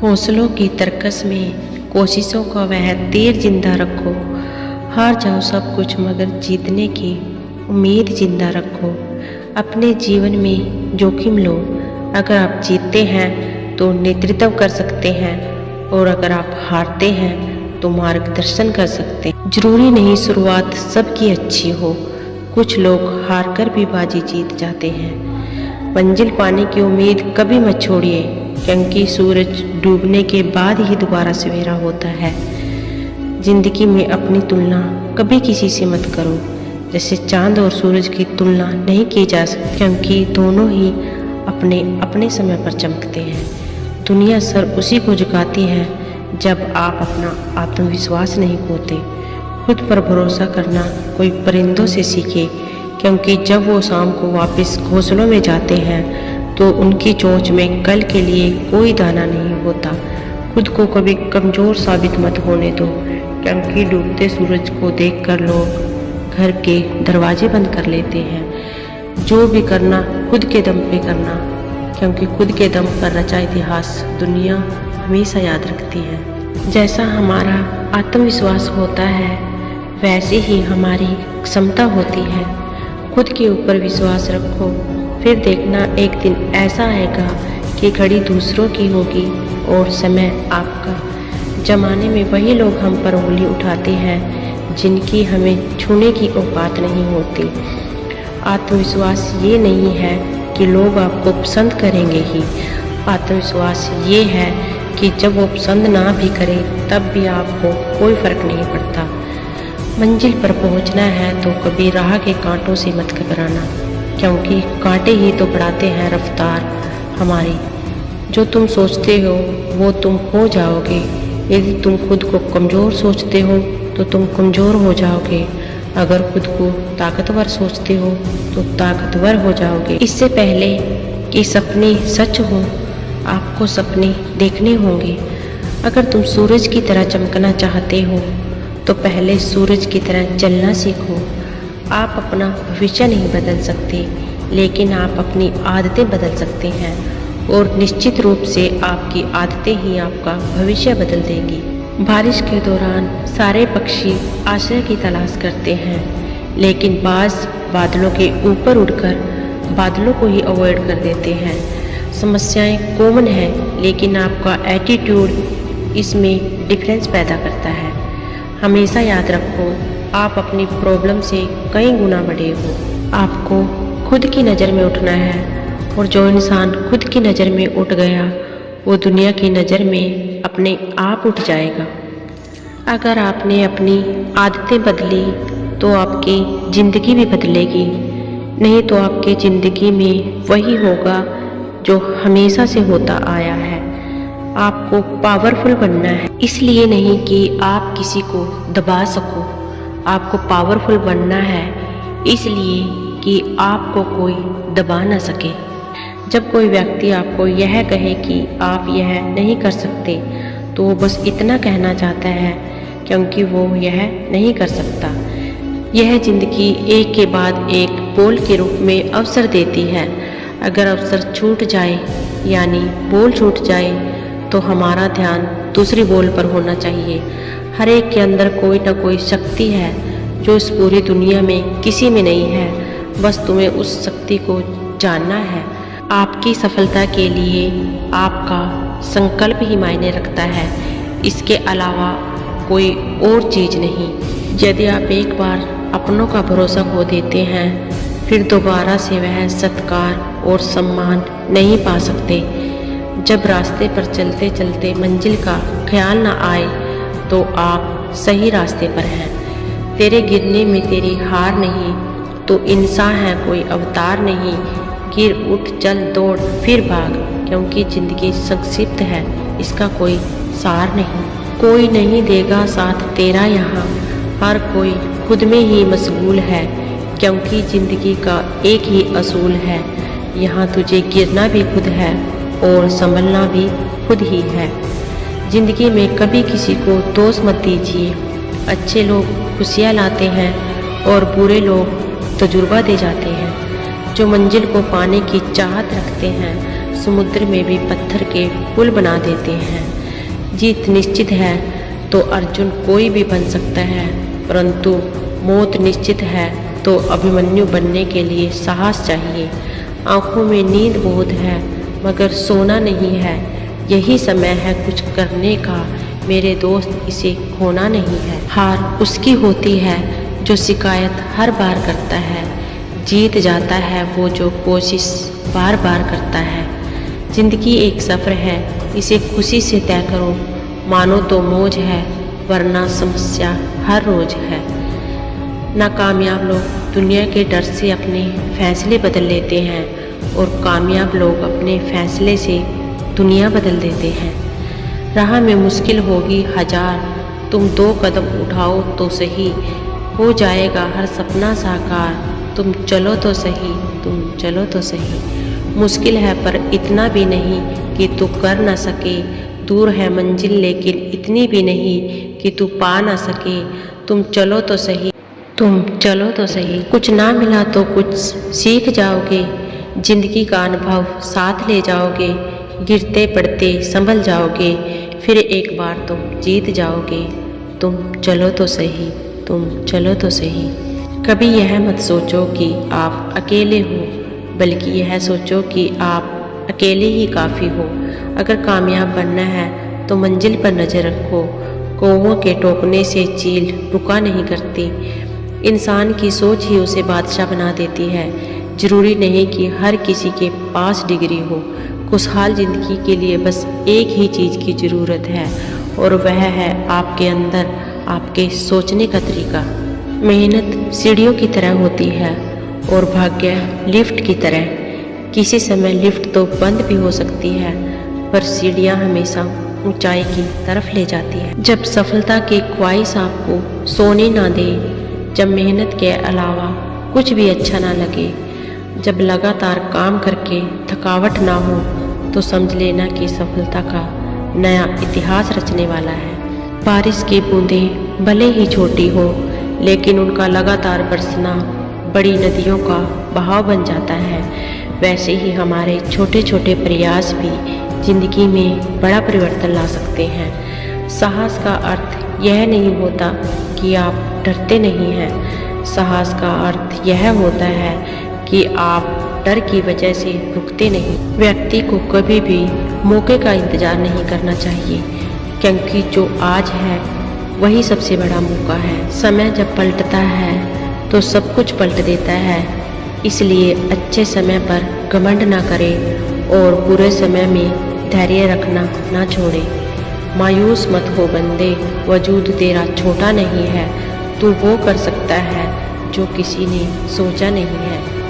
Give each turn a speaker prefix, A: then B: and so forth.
A: हौसलों की तरकस में कोशिशों का वह तीर जिंदा रखो। हार जाओ सब कुछ मगर जीतने की उम्मीद जिंदा रखो। अपने जीवन में जोखिम लो। अगर आप जीतते हैं तो नेतृत्व कर सकते हैं और अगर आप हारते हैं तो मार्गदर्शन कर सकते हैं। जरूरी नहीं शुरुआत सबकी अच्छी हो, कुछ लोग हार कर भी बाजी जीत जाते हैं। मंजिल पाने की उम्मीद कभी मत छोड़िए, क्योंकि सूरज डूबने के बाद ही दोबारा सवेरा होता है। जिंदगी में अपनी तुलना कभी किसी से मत करो। जैसे चांद और सूरज की तुलना नहीं की जा सकती, क्योंकि दोनों ही अपने अपने समय पर चमकते हैं। दुनिया सर उसी को झुकाती है जब आप अपना आत्मविश्वास नहीं खोते। खुद पर भरोसा करना कोई परिंदों से सीखे, क्योंकि जब वो शाम को वापस घोंसलों में जाते हैं तो उनकी चोंच में कल के लिए कोई दाना नहीं होता। खुद को कभी कमज़ोर साबित मत होने दो, क्योंकि डूबते सूरज को देखकर लोग घर के दरवाजे बंद कर लेते हैं। जो भी करना खुद के दम पे करना, क्योंकि खुद के दम पर रचा इतिहास दुनिया हमेशा याद रखती है। जैसा हमारा आत्मविश्वास होता है वैसे ही हमारी क्षमता होती है। खुद के ऊपर विश्वास रखो, फिर देखना एक दिन ऐसा आएगा कि घड़ी दूसरों की होगी और समय आपका। जमाने में वही लोग हम पर उंगली उठाते हैं जिनकी हमें छूने की औकात नहीं होती। आत्मविश्वास ये नहीं है कि लोग आपको पसंद करेंगे ही। आत्मविश्वास ये है कि जब वो पसंद ना भी करें तब भी आपको कोई फर्क नहीं पड़ता। मंजिल पर पहुंचना है तो कभी राह के कांटों से मत घबराना, क्योंकि कांटे ही तो बढ़ाते हैं रफ्तार हमारी। जो तुम सोचते हो वो तुम हो जाओगे। यदि तुम खुद को कमज़ोर सोचते हो तो तुम कमज़ोर हो जाओगे। अगर खुद को ताकतवर सोचते हो तो ताकतवर हो जाओगे। इससे पहले कि सपने सच हो, आपको सपने देखने होंगे। अगर तुम सूरज की तरह चमकना चाहते हो तो पहले सूरज की तरह चलना सीखो। आप अपना भविष्य नहीं बदल सकते, लेकिन आप अपनी आदतें बदल सकते हैं, और निश्चित रूप से आपकी आदतें ही आपका भविष्य बदल देंगी। बारिश के दौरान सारे पक्षी आश्रय की तलाश करते हैं, लेकिन बाज़ बादलों के ऊपर उड़कर बादलों को ही अवॉइड कर देते हैं। समस्याएं कॉमन हैं, लेकिन आपका एटीट्यूड इसमें डिफरेंस पैदा करता है। हमेशा याद रखो, आप अपनी प्रॉब्लम से कई गुना बड़े हो। आपको खुद की नज़र में उठना है, और जो इंसान खुद की नज़र में उठ गया वो दुनिया की नज़र में अपने आप उठ जाएगा। अगर आपने अपनी आदतें बदली तो आपकी ज़िंदगी भी बदलेगी, नहीं तो आपकी ज़िंदगी में वही होगा जो हमेशा से होता आया है। आपको पावरफुल बनना है, इसलिए नहीं कि आप किसी को दबा सको। आपको पावरफुल बनना है इसलिए कि आपको कोई दबा ना सके। जब कोई व्यक्ति आपको यह कहे कि आप यह नहीं कर सकते तो वो बस इतना कहना चाहता है, क्योंकि वो यह नहीं कर सकता। यह ज़िंदगी एक के बाद एक बोल के रूप में अवसर देती है। अगर अवसर छूट जाए यानी बोल छूट जाए तो हमारा ध्यान दूसरी बोल पर होना चाहिए। हर एक के अंदर कोई ना कोई शक्ति है जो इस पूरी दुनिया में किसी में नहीं है। बस तुम्हें उस शक्ति को जानना है। आपकी सफलता के लिए आपका संकल्प ही मायने रखता है, इसके अलावा कोई और चीज़ नहीं। यदि आप एक बार अपनों का भरोसा खो देते हैं फिर दोबारा से वह सत्कार और सम्मान नहीं पा सकते। जब रास्ते पर चलते चलते मंजिल का ख्याल न आए तो आप सही रास्ते पर हैं। तेरे गिरने में तेरी हार नहीं तो इंसान है कोई अवतार नहीं। गिर उठ चल दौड़ फिर भाग, क्योंकि ज़िंदगी संक्षिप्त है, इसका कोई सार नहीं। कोई नहीं देगा साथ तेरा यहाँ, हर कोई खुद में ही मशगूल है, क्योंकि ज़िंदगी का एक ही असूल है। यहाँ तुझे गिरना भी खुद है और संभलना भी खुद ही है। ज़िंदगी में कभी किसी को दोष मत दीजिए। अच्छे लोग खुशियाँ लाते हैं और बुरे लोग तजुर्बा दे जाते हैं। जो मंजिल को पाने की चाहत रखते हैं समुद्र में भी पत्थर के पुल बना देते हैं। जीत निश्चित है तो अर्जुन कोई भी बन सकता है, परंतु मौत निश्चित है तो अभिमन्यु बनने के लिए साहस चाहिए। आंखों में नींद बहुत है मगर सोना नहीं है, यही समय है कुछ करने का मेरे दोस्त, इसे खोना नहीं है। हार उसकी होती है जो शिकायत हर बार करता है, जीत जाता है वो जो कोशिश बार बार करता है। जिंदगी एक सफ़र है, इसे खुशी से तय करो, मानो तो मौज है वरना समस्या हर रोज है। नाकामयाब लोग दुनिया के डर से अपने फैसले बदल लेते हैं और कामयाब लोग अपने फैसले से दुनिया बदल देते हैं। राह में मुश्किल होगी हजार, तुम 2 कदम उठाओ तो सही, हो जाएगा हर सपना साकार। तुम चलो तो सही, तुम चलो तो सही। मुश्किल है पर इतना भी नहीं कि तू कर ना सके, दूर है मंजिल लेकिन इतनी भी नहीं कि तू पा ना सके। तुम चलो तो सही, तुम चलो तो सही। कुछ ना मिला तो कुछ सीख जाओगे, जिंदगी का अनुभव साथ ले जाओगे। गिरते पड़ते संभल जाओगे, फिर एक बार तुम जीत जाओगे। तुम चलो तो सही, तुम चलो तो सही। कभी यह मत सोचो कि आप अकेले हो, बल्कि यह सोचो कि आप अकेले ही काफ़ी हो। अगर कामयाब बनना है तो मंजिल पर नज़र रखो, कौवों के टोकने से चील रुका नहीं करती। इंसान की सोच ही उसे बादशाह बना देती है। जरूरी नहीं कि हर किसी के पास डिग्री हो, खुशहाल ज़िंदगी के लिए बस एक ही चीज़ की ज़रूरत है और वह है आपके अंदर आपके सोचने का तरीका। मेहनत सीढ़ियों की तरह होती है और भाग्य लिफ्ट की तरह। किसी समय लिफ्ट तो बंद भी हो सकती है, पर सीढ़ियाँ हमेशा ऊंचाई की तरफ ले जाती है। जब सफलता की ख्वाहिश आपको सोने ना दे, जब मेहनत के अलावा कुछ भी अच्छा ना लगे, जब लगातार काम करके थकावट ना हो, तो समझ लेना कि सफलता का नया इतिहास रचने वाला है। बारिश की बूंदें भले ही छोटी हो, लेकिन उनका लगातार बरसना बड़ी नदियों का बहाव बन जाता है। वैसे ही हमारे छोटे छोटे प्रयास भी जिंदगी में बड़ा परिवर्तन ला सकते हैं। साहस का अर्थ यह नहीं होता कि आप डरते नहीं हैं, साहस का अर्थ यह होता है कि आप डर की वजह से रुकते नहीं। व्यक्ति को कभी भी मौके का इंतज़ार नहीं करना चाहिए, क्योंकि जो आज है वही सबसे बड़ा मौका है। समय जब पलटता है तो सब कुछ पलट देता है, इसलिए अच्छे समय पर घमंड ना करें और बुरे समय में धैर्य रखना ना छोड़े। मायूस मत हो बंदे, वजूद तेरा छोटा नहीं है, तू वो कर सकता है जो किसी ने सोचा नहीं है।